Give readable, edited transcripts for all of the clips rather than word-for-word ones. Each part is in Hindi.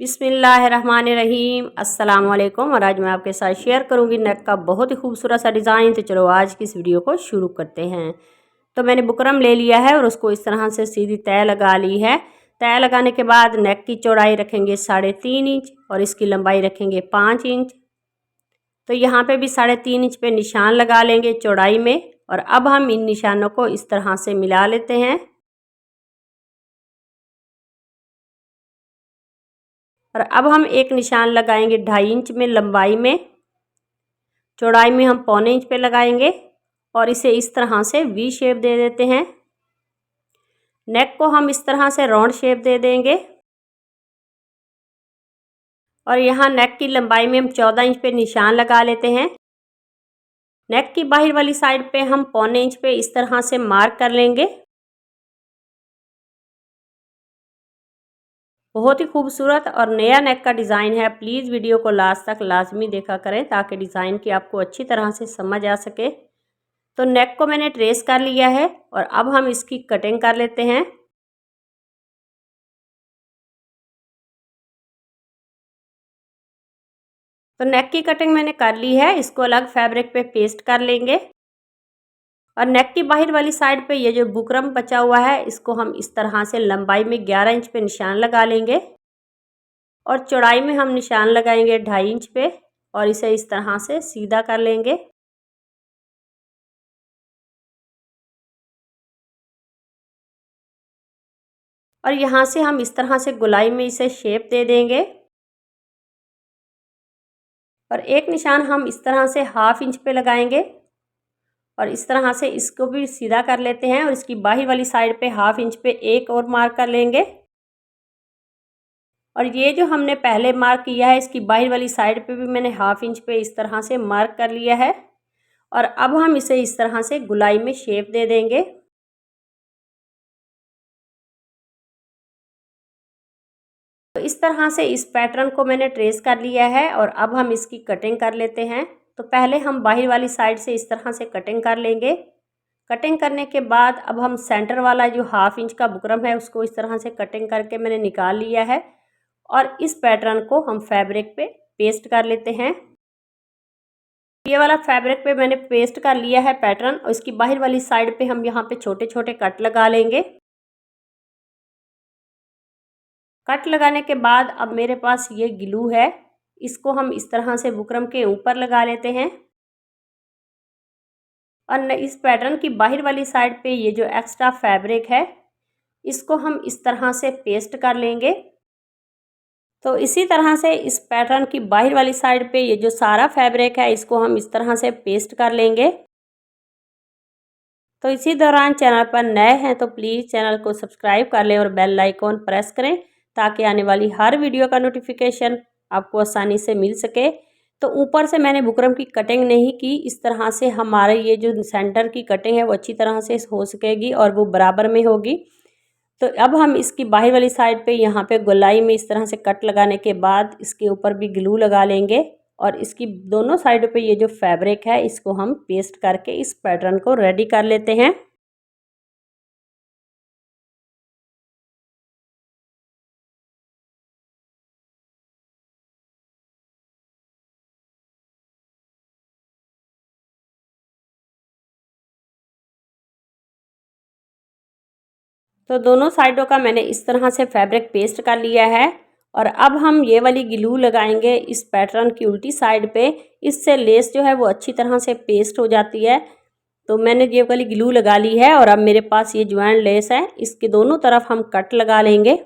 बिस्मिल्लाहिर्रहमानिर्रहीम अस्सलाम वालेकुम। और आज मैं आपके साथ शेयर करूंगी नेक का बहुत ही खूबसूरत सा डिज़ाइन। तो चलो आज की इस वीडियो को शुरू करते हैं। तो मैंने बुकरम ले लिया है और उसको इस तरह से सीधी तय लगा ली है। तय लगाने के बाद नेक की चौड़ाई रखेंगे 3.5 इंच और इसकी लंबाई रखेंगे 5 इंच। तो यहाँ पे भी 3.5 इंच पे निशान लगा लेंगे चौड़ाई में। और अब हम इन निशानों को इस तरह से मिला लेते हैं। और अब हम एक निशान लगाएंगे 2.5 इंच में लंबाई में, चौड़ाई में हम 1.25 इंच पे लगाएंगे और इसे इस तरह से वी शेप दे देते हैं। नेक को हम इस तरह से राउंड शेप दे देंगे। और यहाँ नेक की लंबाई में हम 14 इंच पे निशान लगा लेते हैं। नेक की बाहर वाली साइड पे हम 1.25 इंच पे इस तरह से मार्क कर लेंगे। बहुत ही खूबसूरत और नया नेक का डिज़ाइन है। प्लीज़ वीडियो को लास्ट तक लाजमी देखा करें ताकि डिज़ाइन की आपको अच्छी तरह से समझ आ सके। तो नेक को मैंने ट्रेस कर लिया है और अब हम इसकी कटिंग कर लेते हैं। तो नेक की कटिंग मैंने कर ली है, इसको अलग फैब्रिक पे पेस्ट कर लेंगे। और नेक की बाहर वाली साइड पे ये जो बुकरम बचा हुआ है इसको हम इस तरह से लंबाई में 11 इंच पे निशान लगा लेंगे और चौड़ाई में हम निशान लगाएंगे 2.5 इंच पे और इसे इस तरह से सीधा कर लेंगे। और यहाँ से हम इस तरह से गोलाई में इसे शेप दे देंगे। और एक निशान हम इस तरह से 1/2 इंच पे लगाएंगे और इस तरह से इसको भी सीधा कर लेते हैं। और इसकी बाहर वाली साइड पे 1/2 इंच पे एक और मार्क कर लेंगे। और ये जो हमने पहले मार्क किया है इसकी बाहर वाली साइड पे भी मैंने 1/2 इंच पे इस तरह से मार्क कर लिया है। और अब हम इसे इस तरह से गोलाई में शेप दे देंगे। तो इस तरह से इस पैटर्न को मैंने ट्रेस कर लिया है और अब हम इसकी कटिंग कर लेते हैं। तो पहले हम बाहर वाली साइड से इस तरह से कटिंग कर लेंगे। कटिंग करने के बाद अब हम सेंटर वाला जो 1/2 इंच का बुकरम है उसको इस तरह से कटिंग करके मैंने निकाल लिया है। और इस पैटर्न को हम फैब्रिक पे पेस्ट कर लेते हैं। ये वाला फैब्रिक पे मैंने पेस्ट कर लिया है पैटर्न और इसकी बाहर वाली साइड पे हम यहाँ पे छोटे छोटे कट लगा लेंगे। कट लगाने के बाद अब मेरे पास ये ग्लू है, इसको हम इस तरह से बुकरम के ऊपर लगा लेते हैं। और इस पैटर्न की बाहर वाली साइड पे ये जो एक्स्ट्रा फैब्रिक है इसको हम इस तरह से पेस्ट कर लेंगे। तो इसी तरह से इस पैटर्न की बाहर वाली साइड पे ये जो सारा फैब्रिक है इसको हम इस तरह से पेस्ट कर लेंगे। तो इसी दौरान चैनल पर नए हैं तो प्लीज़ चैनल को सब्सक्राइब कर लें और बेल आइकॉन प्रेस करें ताकि आने वाली हर वीडियो का नोटिफिकेशन आपको आसानी से मिल सके। तो ऊपर से मैंने बुकरम की कटिंग नहीं की, इस तरह से हमारे ये जो सेंटर की कटिंग है वो अच्छी तरह से हो सकेगी और वो बराबर में होगी। तो अब हम इसकी बाहर वाली साइड पे यहाँ पे गोलाई में इस तरह से कट लगाने के बाद इसके ऊपर भी ग्लू लगा लेंगे। और इसकी दोनों साइडों पे ये जो फैब्रिक है इसको हम पेस्ट करके इस पैटर्न को रेडी कर लेते हैं। तो दोनों साइडों का मैंने इस तरह से फैब्रिक पेस्ट कर लिया है। और अब हम ये वाली ग्लू लगाएंगे इस पैटर्न की उल्टी साइड पे, इससे लेस जो है वो अच्छी तरह से पेस्ट हो जाती है। तो मैंने ये वाली ग्लू लगा ली है और अब मेरे पास ये ज्वाइंट लेस है, इसके दोनों तरफ हम कट लगा लेंगे।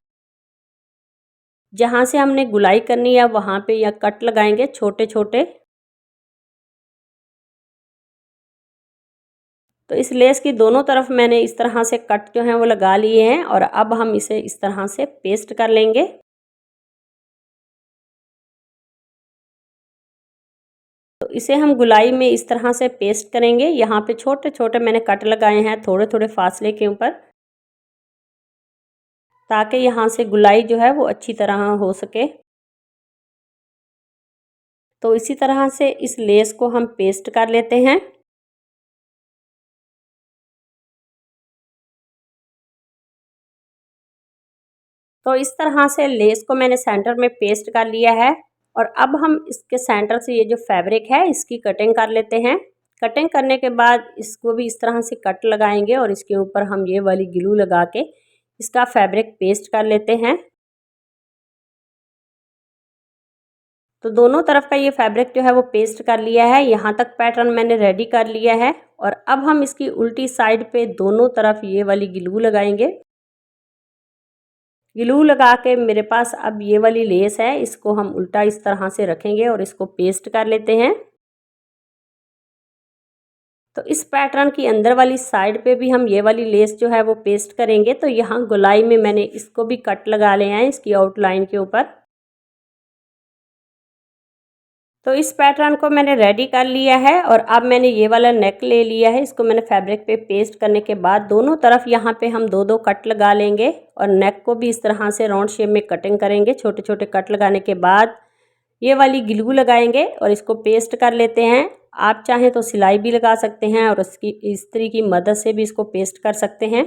जहाँ से हमने गुलाई करनी है वहाँ पे या कट लगाएंगे छोटे छोटे। तो इस लेस की दोनों तरफ मैंने इस तरह से कट जो है वो लगा लिए हैं और अब हम इसे इस तरह से पेस्ट कर लेंगे। तो इसे हम गुलाई में इस तरह से पेस्ट करेंगे। यहाँ पे छोटे छोटे मैंने कट लगाए हैं थोड़े थोड़े फासले के ऊपर, ताकि यहाँ से गुलाई जो है वो अच्छी तरह हो सके। तो इसी तरह से इस लेस को हम पेस्ट कर लेते हैं। तो इस तरह से लेस को मैंने सेंटर में पेस्ट कर लिया है और अब हम इसके सेंटर से ये जो फैब्रिक है इसकी कटिंग कर लेते हैं। कटिंग करने के बाद इसको भी इस तरह से कट लगाएंगे और इसके ऊपर हम ये वाली ग्लू लगा के इसका फैब्रिक पेस्ट कर लेते हैं। तो दोनों तरफ का ये फैब्रिक जो है वो पेस्ट कर लिया है। यहाँ तक पैटर्न मैंने रेडी कर लिया है और अब हम इसकी उल्टी साइड पे दोनों तरफ ये वाली ग्लू लगाएंगे। ग्लू लगा के मेरे पास अब ये वाली लेस है, इसको हम उल्टा इस तरह से रखेंगे और इसको पेस्ट कर लेते हैं। तो इस पैटर्न की अंदर वाली साइड पे भी हम ये वाली लेस जो है वो पेस्ट करेंगे। तो यहाँ गोलाई में मैंने इसको भी कट लगा ले हैं इसकी आउटलाइन के ऊपर। तो इस पैटर्न को मैंने रेडी कर लिया है और अब मैंने ये वाला नेक ले लिया है। इसको मैंने फैब्रिक पे पेस्ट करने के बाद दोनों तरफ यहाँ पे हम दो दो कट लगा लेंगे और नेक को भी इस तरह से राउंड शेप में कटिंग करेंगे। छोटे छोटे कट लगाने के बाद ये वाली ग्लू लगाएंगे और इसको पेस्ट कर लेते हैं। आप चाहें तो सिलाई भी लगा सकते हैं और इसकी इस्त्री की मदद से भी इसको पेस्ट कर सकते हैं।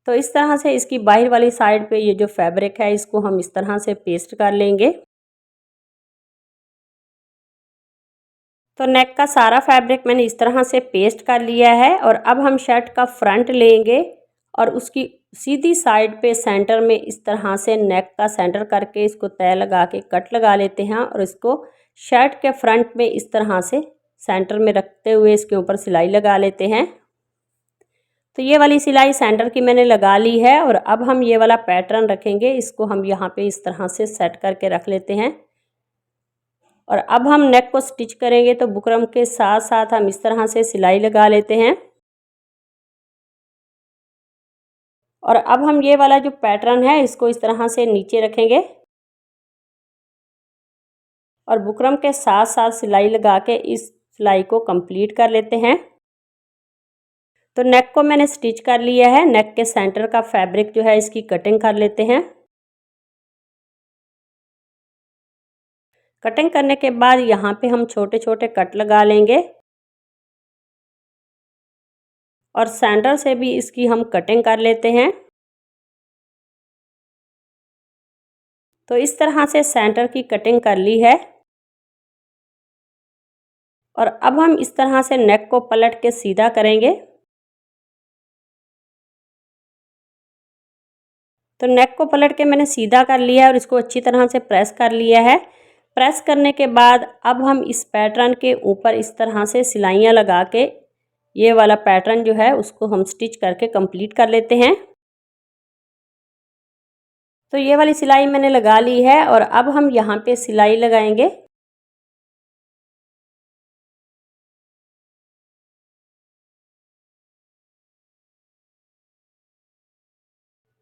तो इस तरह से इसकी बाहर वाली साइड पे ये जो फैब्रिक है इसको हम इस तरह से पेस्ट कर लेंगे। तो नेक का सारा फैब्रिक मैंने इस तरह से पेस्ट कर लिया है और अब हम शर्ट का फ्रंट लेंगे और उसकी सीधी साइड पे सेंटर में इस तरह से नेक का सेंटर करके इसको तय लगा के कट लगा लेते हैं और इसको शर्ट के फ्रंट में इस तरह से सेंटर में रखते हुए इसके ऊपर सिलाई लगा लेते हैं। तो ये वाली सिलाई सेंटर की मैंने लगा ली है और अब हम ये वाला पैटर्न रखेंगे। इसको हम यहाँ पे इस तरह से सेट करके रख लेते हैं और अब हम नेक को स्टिच करेंगे। तो बुकरम के साथ साथ हम इस तरह से सिलाई लगा लेते हैं और अब हम ये वाला जो पैटर्न है इसको इस तरह से नीचे रखेंगे और बुकरम के साथ साथ सिलाई लगा के इस सिलाई को कंप्लीट कर लेते हैं। तो नेक को मैंने स्टिच कर लिया है। नेक के सेंटर का फैब्रिक जो है इसकी कटिंग कर लेते हैं। कटिंग करने के बाद यहाँ पे हम छोटे छोटे कट लगा लेंगे और सेंटर से भी इसकी हम कटिंग कर लेते हैं। तो इस तरह से सेंटर की कटिंग कर ली है और अब हम इस तरह से नेक को पलट के सीधा करेंगे। तो नेक को पलट के मैंने सीधा कर लिया है और इसको अच्छी तरह से प्रेस कर लिया है। प्रेस करने के बाद अब हम इस पैटर्न के ऊपर इस तरह से सिलाइयाँ लगा के ये वाला पैटर्न जो है उसको हम स्टिच करके कंप्लीट कर लेते हैं। तो ये वाली सिलाई मैंने लगा ली है और अब हम यहाँ पे सिलाई लगाएंगे।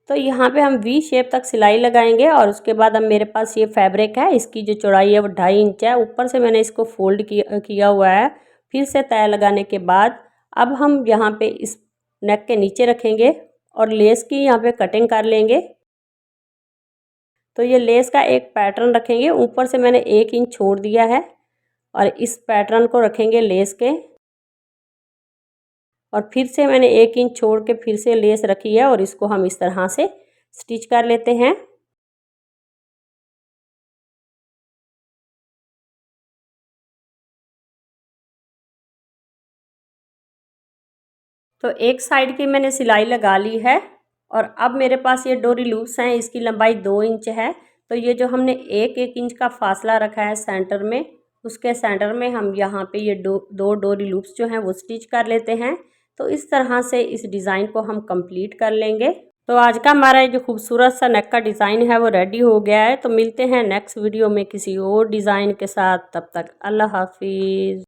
तो यहाँ पे हम वी शेप तक सिलाई लगाएंगे और उसके बाद अब मेरे पास ये फैब्रिक है, इसकी जो चौड़ाई है वो 2.5 इंच है। ऊपर से मैंने इसको फोल्ड किया हुआ है। फिर से तय लगाने के बाद अब हम यहाँ पे इस नेक के नीचे रखेंगे और लेस की यहाँ पे कटिंग कर लेंगे। तो ये लेस का एक पैटर्न रखेंगे। ऊपर से मैंने 1 इंच छोड़ दिया है और इस पैटर्न को रखेंगे लेस के और फिर से मैंने 1 इंच छोड़ के फिर से लेस रखी है और इसको हम इस तरह से स्टिच कर लेते हैं। तो एक साइड की मैंने सिलाई लगा ली है और अब मेरे पास ये डोरी लूप्स हैं। इसकी लंबाई 2 इंच है। तो ये जो हमने 1-1 इंच का फासला रखा है सेंटर में, उसके सेंटर में हम यहाँ पे ये दो डोरी लूप्स जो हैं वो स्टिच कर लेते हैं। तो इस तरह से इस डिज़ाइन को हम कंप्लीट कर लेंगे। तो आज का हमारा ये जो खूबसूरत सा नेक का डिज़ाइन है वो रेडी हो गया है। तो मिलते हैं नेक्स्ट वीडियो में किसी और डिज़ाइन के साथ। तब तक अल्लाह हाफिज़।